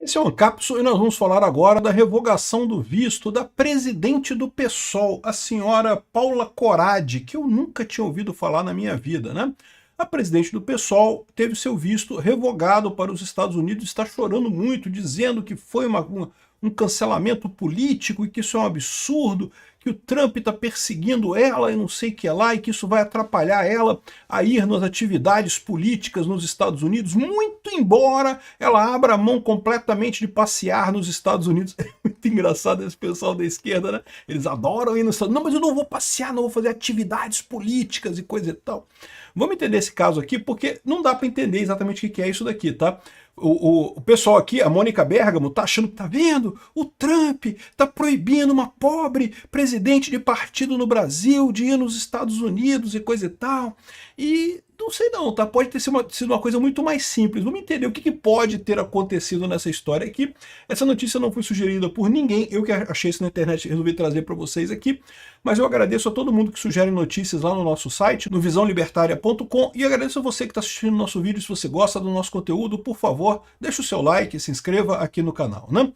Esse é o Ancapso e nós vamos falar agora da revogação do visto da presidente do PSOL, a senhora Paula Corradi, que eu nunca tinha ouvido falar na minha vida, né? A presidente do PSOL teve seu visto revogado para os Estados Unidos, está chorando muito, dizendo que foi um cancelamento político e que isso é um absurdo, que o Trump está perseguindo ela e não sei o que lá, e que isso vai atrapalhar ela a ir nas atividades políticas nos Estados Unidos, muito embora ela abra a mão completamente de passear nos Estados Unidos. É muito engraçado esse pessoal da esquerda, né? Eles adoram ir nos Estados Unidos. Não, mas eu não vou passear, não vou fazer atividades políticas e coisa e tal. Vamos entender esse caso aqui, porque não dá para entender exatamente o que é isso daqui, tá? O pessoal aqui, a Mônica Bergamo, tá achando que tá vendo? O Trump tá proibindo uma pobre presidente de partido no Brasil de ir nos Estados Unidos e coisa e tal. E não sei não, tá? Pode ter sido uma coisa muito mais simples. Vamos entender o que pode ter acontecido nessa história aqui. Essa notícia não foi sugerida por ninguém, eu que achei isso na internet e resolvi trazer para vocês aqui. Mas eu agradeço a todo mundo que sugere notícias lá no nosso site, no visãolibertaria.com, e agradeço a você que está assistindo o nosso vídeo. Se você gosta do nosso conteúdo, por favor, deixe o seu like e se inscreva aqui no canal, né?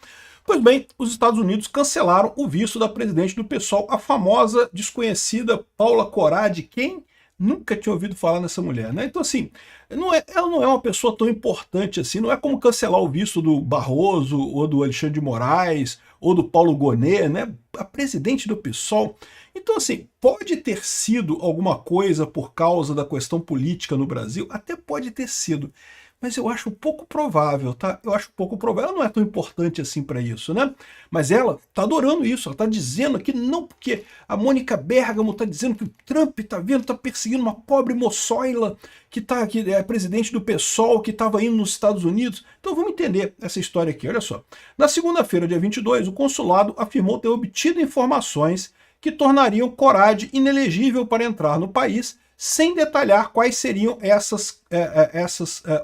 Pois bem, os Estados Unidos cancelaram o visto da presidente do PSOL, a famosa, desconhecida Paula Corradi. Quem nunca tinha ouvido falar nessa mulher, né? Então, assim, ela não é uma pessoa tão importante assim, não é como cancelar o visto do Barroso, ou do Alexandre de Moraes, ou do Paulo Gonet, né? A presidente do PSOL. Então, assim, pode ter sido alguma coisa por causa da questão política no Brasil? Até pode ter sido. Mas eu acho pouco provável, tá? Eu acho pouco provável. Ela não é tão importante assim para isso, né? Mas ela tá adorando isso. Ela tá dizendo que não, porque a Mônica Bergamo tá dizendo que o Trump tá vendo, tá perseguindo uma pobre moçoila que é presidente do PSOL, que estava indo nos Estados Unidos. Então vamos entender essa história aqui, olha só. Na segunda-feira, dia 22, o consulado afirmou ter obtido informações que tornariam Corradi inelegível para entrar no país, sem detalhar quais seriam essas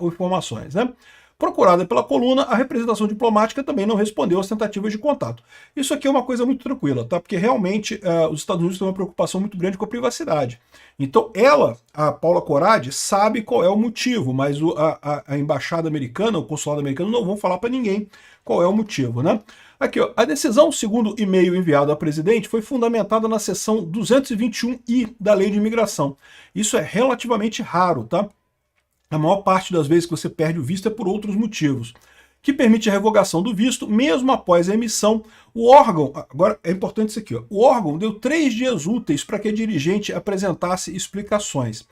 informações, né? Procurada pela coluna, a representação diplomática também não respondeu às tentativas de contato. Isso aqui é uma coisa muito tranquila, tá? Porque realmente os Estados Unidos têm uma preocupação muito grande com a privacidade. Então ela, a Paula Corradi, sabe qual é o motivo, mas a embaixada americana, o consulado americano, não vão falar para ninguém qual é o motivo, né? Aqui, ó, a decisão, segundo e-mail enviado ao presidente, foi fundamentada na seção 221I da Lei de Imigração. Isso é relativamente raro, tá? A maior parte das vezes que você perde o visto é por outros motivos, que permite a revogação do visto, mesmo após a emissão. O órgão, agora é importante isso aqui, ó, o órgão deu 3 dias úteis para que a dirigente apresentasse explicações.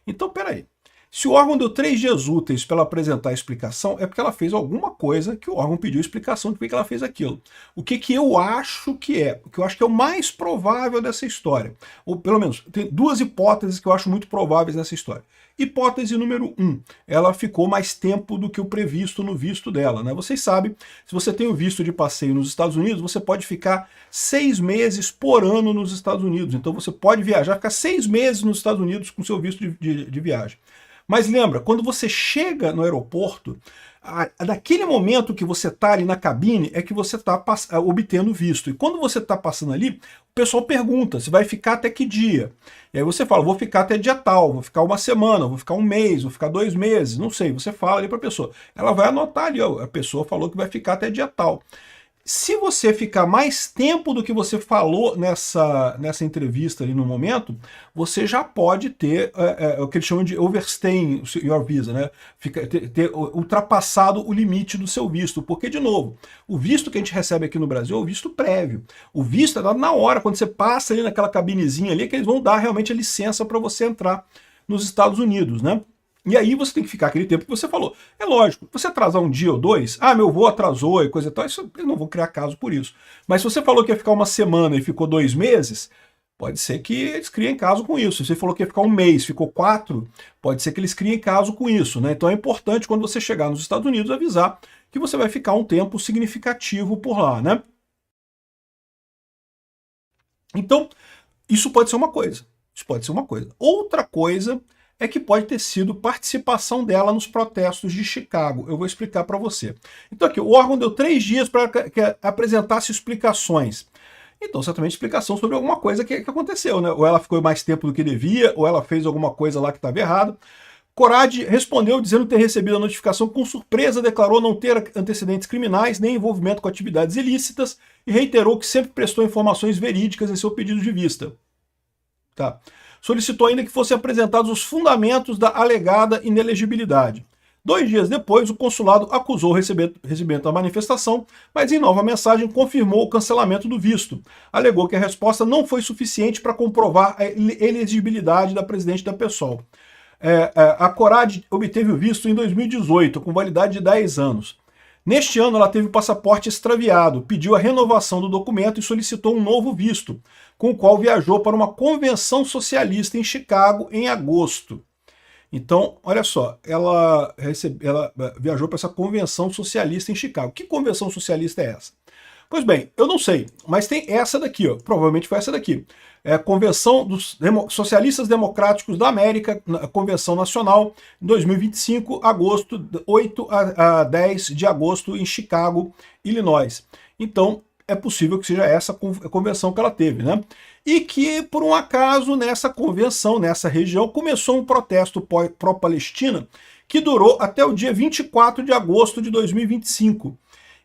Então, peraí. Se o órgão deu 3 dias úteis para ela apresentar a explicação, é porque ela fez alguma coisa que o órgão pediu explicação de por que ela fez aquilo. O que eu acho que é? O que eu acho que é o mais provável dessa história. Ou pelo menos, tem duas hipóteses que eu acho muito prováveis nessa história. Hipótese número 1, ela ficou mais tempo do que o previsto no visto dela, né? Vocês sabem, se você tem o visto de passeio nos Estados Unidos, você pode ficar 6 meses por ano nos Estados Unidos. Então você pode viajar, ficar 6 meses nos Estados Unidos com seu visto de viagem. Mas lembra, quando você chega no aeroporto, naquele momento que você está ali na cabine, é que você está obtendo visto. E quando você está passando ali, o pessoal pergunta, você vai ficar até que dia? E aí você fala, vou ficar até dia tal, vou ficar uma semana, vou ficar um mês, vou ficar 2 meses, não sei. Você fala ali para a pessoa. Ela vai anotar ali, ó, a pessoa falou que vai ficar até dia tal. Se você ficar mais tempo do que você falou nessa entrevista ali no momento, você já pode ter o que eles chamam de overstaying your visa, né? Ter ultrapassado o limite do seu visto. Porque, de novo, o visto que a gente recebe aqui no Brasil é o visto prévio. O visto é dado na hora, quando você passa ali naquela cabinezinha ali, que eles vão dar realmente a licença para você entrar nos Estados Unidos, né? E aí você tem que ficar aquele tempo que você falou. É lógico, você atrasar um dia ou dois, meu voo atrasou e coisa e tal, isso, eles não vão criar caso por isso. Mas se você falou que ia ficar uma semana e ficou 2 meses, pode ser que eles criem caso com isso. Se você falou que ia ficar um mês, ficou 4, pode ser que eles criem caso com isso, né? Então é importante quando você chegar nos Estados Unidos avisar que você vai ficar um tempo significativo por lá, né? Então, isso pode ser uma coisa. Isso pode ser uma coisa. Outra coisa é que pode ter sido participação dela nos protestos de Chicago. Eu vou explicar para você. Então aqui, o órgão deu 3 dias para que apresentasse explicações. Então, certamente explicação sobre alguma coisa que aconteceu, né? Ou ela ficou mais tempo do que devia, ou ela fez alguma coisa lá que estava errado. Corad respondeu dizendo ter recebido a notificação com surpresa, declarou não ter antecedentes criminais nem envolvimento com atividades ilícitas e reiterou que sempre prestou informações verídicas em seu pedido de vista. Tá. Solicitou ainda que fossem apresentados os fundamentos da alegada inelegibilidade. 2 dias depois, o consulado acusou o recebimento da manifestação, mas em nova mensagem confirmou o cancelamento do visto. Alegou que a resposta não foi suficiente para comprovar a elegibilidade da presidente da PSOL. A Corad obteve o visto em 2018, com validade de 10 anos. Neste ano, ela teve o passaporte extraviado, pediu a renovação do documento e solicitou um novo visto, com o qual viajou para uma convenção socialista em Chicago em agosto. Então, olha só, ela viajou para essa convenção socialista em Chicago. Que convenção socialista é essa? Pois bem, eu não sei, mas tem essa daqui, ó, provavelmente foi essa daqui. É a Convenção dos Socialistas Democráticos da América, a Convenção Nacional, em 2025, agosto, 8 a 10 de agosto, em Chicago, Illinois. Então, é possível que seja essa convenção que ela teve, né? E que, por um acaso, nessa convenção, nessa região, começou um protesto pró-Palestina que durou até o dia 24 de agosto de 2025.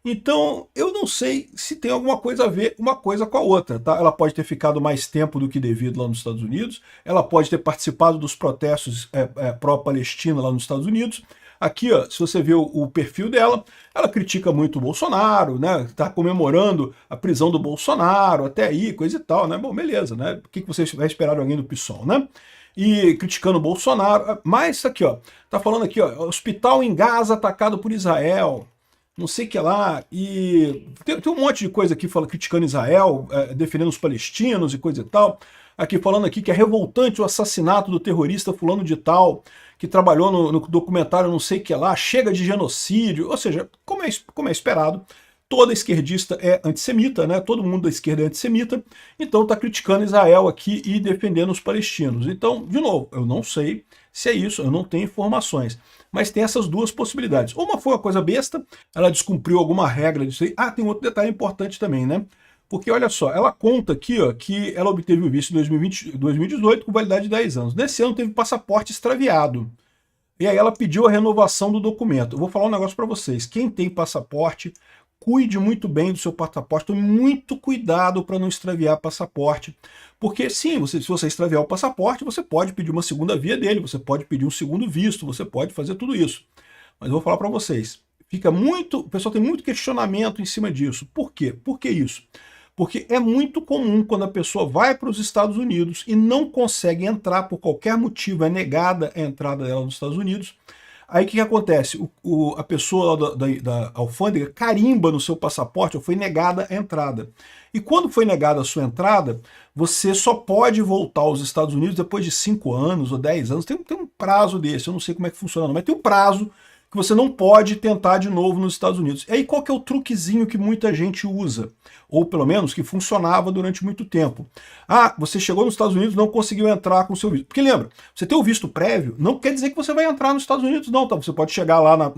Então, eu não sei se tem alguma coisa a ver uma coisa com a outra, tá? Ela pode ter ficado mais tempo do que devido lá nos Estados Unidos, ela pode ter participado dos protestos pró-Palestina lá nos Estados Unidos. Aqui, ó, se você vê o perfil dela, ela critica muito o Bolsonaro, né? Tá comemorando a prisão do Bolsonaro, até aí, coisa e tal, né? Bom, beleza, né? O que você vai esperar de alguém do PSOL, né? E criticando o Bolsonaro. Mas aqui, ó, tá falando aqui, ó, hospital em Gaza atacado por Israel, não sei o que lá, e tem um monte de coisa aqui criticando Israel, defendendo os palestinos e coisa e tal. Aqui falando aqui que é revoltante o assassinato do terrorista fulano de tal, que trabalhou no documentário não sei o que lá, chega de genocídio, ou seja, como é esperado, toda esquerdista é antissemita, né? Todo mundo da esquerda é antissemita, então está criticando Israel aqui e defendendo os palestinos. Então, de novo, eu não sei se é isso, eu não tenho informações. Mas tem essas duas possibilidades. Uma foi uma coisa besta, ela descumpriu alguma regra disso aí. Ah, tem outro detalhe importante também, né? Porque olha só, ela conta aqui ó, que ela obteve o visto em 2018 com validade de 10 anos. Nesse ano teve passaporte extraviado. E aí ela pediu a renovação do documento. Eu vou falar um negócio para vocês. Quem tem passaporte, cuide muito bem do seu passaporte. Tome muito cuidado para não extraviar passaporte. Porque sim, se você extraviar o passaporte, você pode pedir uma segunda via dele, você pode pedir um segundo visto, você pode fazer tudo isso. Mas eu vou falar para vocês. O pessoal tem muito questionamento em cima disso. Por quê? Por que isso? Porque é muito comum quando a pessoa vai para os Estados Unidos e não consegue entrar por qualquer motivo, é negada a entrada dela nos Estados Unidos. Aí o que acontece? A pessoa da alfândega carimba no seu passaporte, ou foi negada a entrada. E quando foi negada a sua entrada, você só pode voltar aos Estados Unidos depois de 5 anos ou 10 anos. Tem um prazo desse, eu não sei como é que funciona, mas tem um prazo que você não pode tentar de novo nos Estados Unidos. E aí qual que é o truquezinho que muita gente usa? Ou pelo menos que funcionava durante muito tempo. Ah, você chegou nos Estados Unidos e não conseguiu entrar com o seu visto. Porque lembra, você ter o visto prévio não quer dizer que você vai entrar nos Estados Unidos não, tá? Você pode chegar lá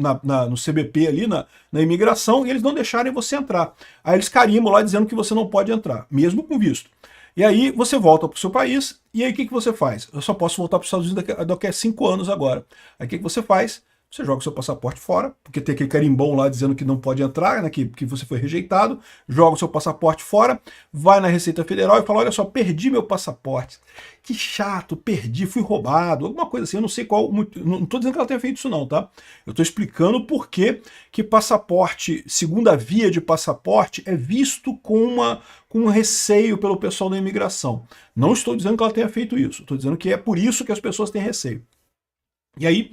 no CBP ali, na imigração, e eles não deixarem você entrar. Aí eles carimbam lá dizendo que você não pode entrar, mesmo com visto. E aí você volta para o seu país, e aí o que você faz? Eu só posso voltar para os Estados Unidos daqui a 5 anos agora. Aí o que você faz? Você joga o seu passaporte fora, porque tem aquele carimbão lá dizendo que não pode entrar, né, que você foi rejeitado, joga o seu passaporte fora, vai na Receita Federal e fala, olha só, perdi meu passaporte. Que chato, perdi, fui roubado, alguma coisa assim, eu não sei qual, não estou dizendo que ela tenha feito isso não, tá? Eu estou explicando por que passaporte, segunda via de passaporte, é visto com um receio pelo pessoal da imigração. Não estou dizendo que ela tenha feito isso, estou dizendo que é por isso que as pessoas têm receio. E aí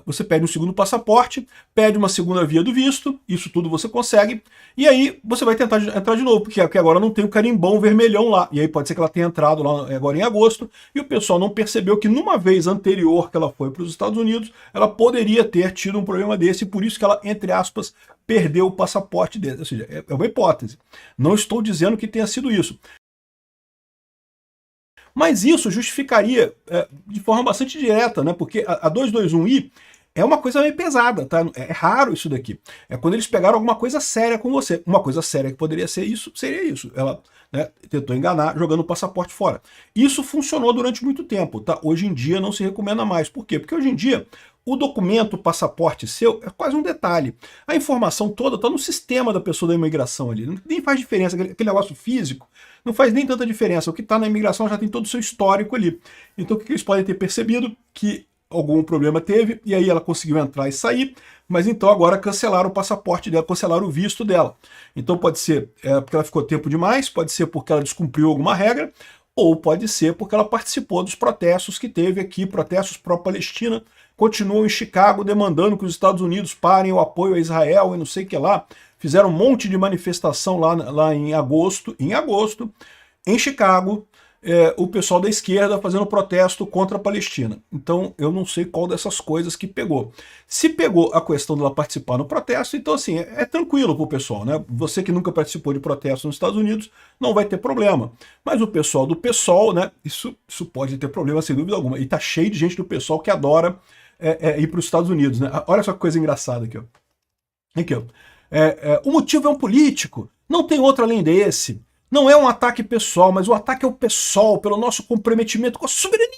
você pede um segundo passaporte, pede uma segunda via do visto, isso tudo você consegue, e aí você vai tentar entrar de novo, porque agora não tem o carimbão vermelhão lá, e aí pode ser que ela tenha entrado lá agora em agosto, e o pessoal não percebeu que numa vez anterior que ela foi para os Estados Unidos, ela poderia ter tido um problema desse, e por isso que ela, entre aspas, perdeu o passaporte dele. Ou seja, é uma hipótese. Não estou dizendo que tenha sido isso. Mas isso justificaria de forma bastante direta, né? Porque a 221i é uma coisa meio pesada, tá? É raro isso daqui. É quando eles pegaram alguma coisa séria com você. Uma coisa séria que poderia ser isso, seria isso. Ela, né, tentou enganar jogando o passaporte fora. Isso funcionou durante muito tempo, tá? Hoje em dia não se recomenda mais. Por quê? Porque hoje em dia o documento, o passaporte seu, é quase um detalhe. A informação toda está no sistema da pessoa da imigração ali. Nem faz diferença, aquele negócio físico não faz nem tanta diferença. O que está na imigração já tem todo o seu histórico ali. Então o que eles podem ter percebido? Que algum problema teve, e aí ela conseguiu entrar e sair, mas então agora cancelaram o passaporte dela, cancelaram o visto dela. Então pode ser porque ela ficou tempo demais, pode ser porque ela descumpriu alguma regra, ou pode ser porque ela participou dos protestos que teve aqui, protestos pró-Palestina, continuam em Chicago demandando que os Estados Unidos parem o apoio a Israel e não sei o que lá. Fizeram um monte de manifestação lá em agosto, em Chicago, o pessoal da esquerda fazendo protesto contra a Palestina. Então eu não sei qual dessas coisas que pegou. Se pegou a questão dela participar no protesto, então assim, é tranquilo pro pessoal, né? Você que nunca participou de protesto nos Estados Unidos, não vai ter problema. Mas o pessoal do PSOL, né? Isso pode ter problema sem dúvida alguma. E tá cheio de gente do PSOL que adora ir para os Estados Unidos, né? Olha só que coisa engraçada aqui, ó. Aqui, ó. O motivo é um político, não tem outro além desse. Não é um ataque pessoal, mas o ataque é o PSOL, pelo nosso comprometimento com a soberania.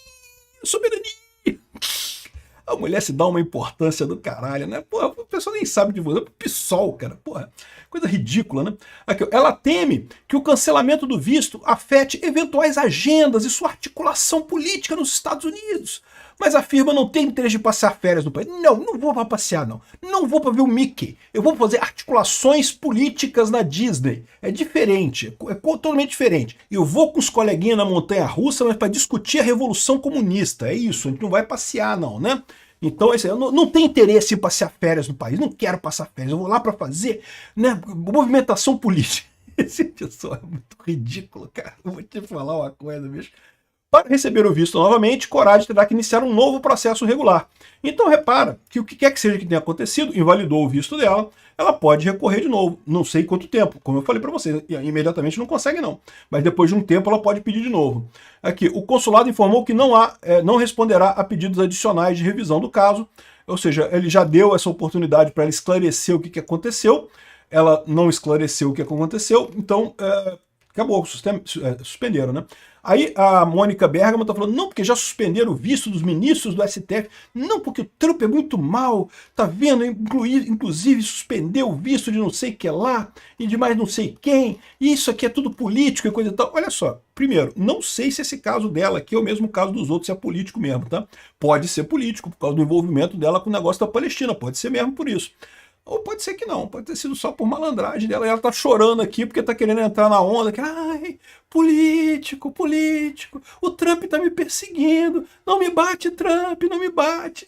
A mulher se dá uma importância do caralho, né? Porra, o pessoal nem sabe de você. O PSOL, cara, porra. Coisa ridícula, né? Aqui, ela teme que o cancelamento do visto afete eventuais agendas e sua articulação política nos Estados Unidos. Mas afirma não ter interesse de passar férias no país. Não vou para passear, não. Não vou para ver o Mickey. Eu vou fazer articulações políticas na Disney. É diferente, é totalmente diferente. Eu vou com os coleguinhas na montanha-russa, mas para discutir a Revolução Comunista. É isso, a gente não vai passear, não, né? Então, eu não tenho interesse em passar férias no país, não quero passar férias, eu vou lá para fazer, né, movimentação política. Esse pessoal é muito ridículo, cara. Eu vou te falar uma coisa, bicho. Para receber o visto novamente, Corade terá que iniciar um novo processo regular. Então repara que o que quer que seja que tenha acontecido, invalidou o visto dela, ela pode recorrer de novo. Não sei quanto tempo, como eu falei para você, imediatamente não consegue não. Mas depois de um tempo ela pode pedir de novo. Aqui, o consulado informou que não responderá a pedidos adicionais de revisão do caso, ou seja, ele já deu essa oportunidade para ela esclarecer o que aconteceu, ela não esclareceu o que aconteceu, então acabou, suspenderam, né? Aí a Mônica Bergamo tá falando, não, porque já suspenderam o visto dos ministros do STF, não, porque o Trump é muito mal, tá vendo, inclusive suspendeu o visto de não sei que lá, e de mais não sei quem, e isso aqui é tudo político e coisa e tal. Olha só, primeiro, não sei se esse caso dela aqui é o mesmo caso dos outros, se é político mesmo, tá? Pode ser político, por causa do envolvimento dela com o negócio da Palestina, pode ser mesmo por isso. Ou pode ser que não, pode ter sido só por malandragem dela, e ela tá chorando aqui porque tá querendo entrar na onda, que, ai, político, o Trump tá me perseguindo, não me bate, Trump, não me bate.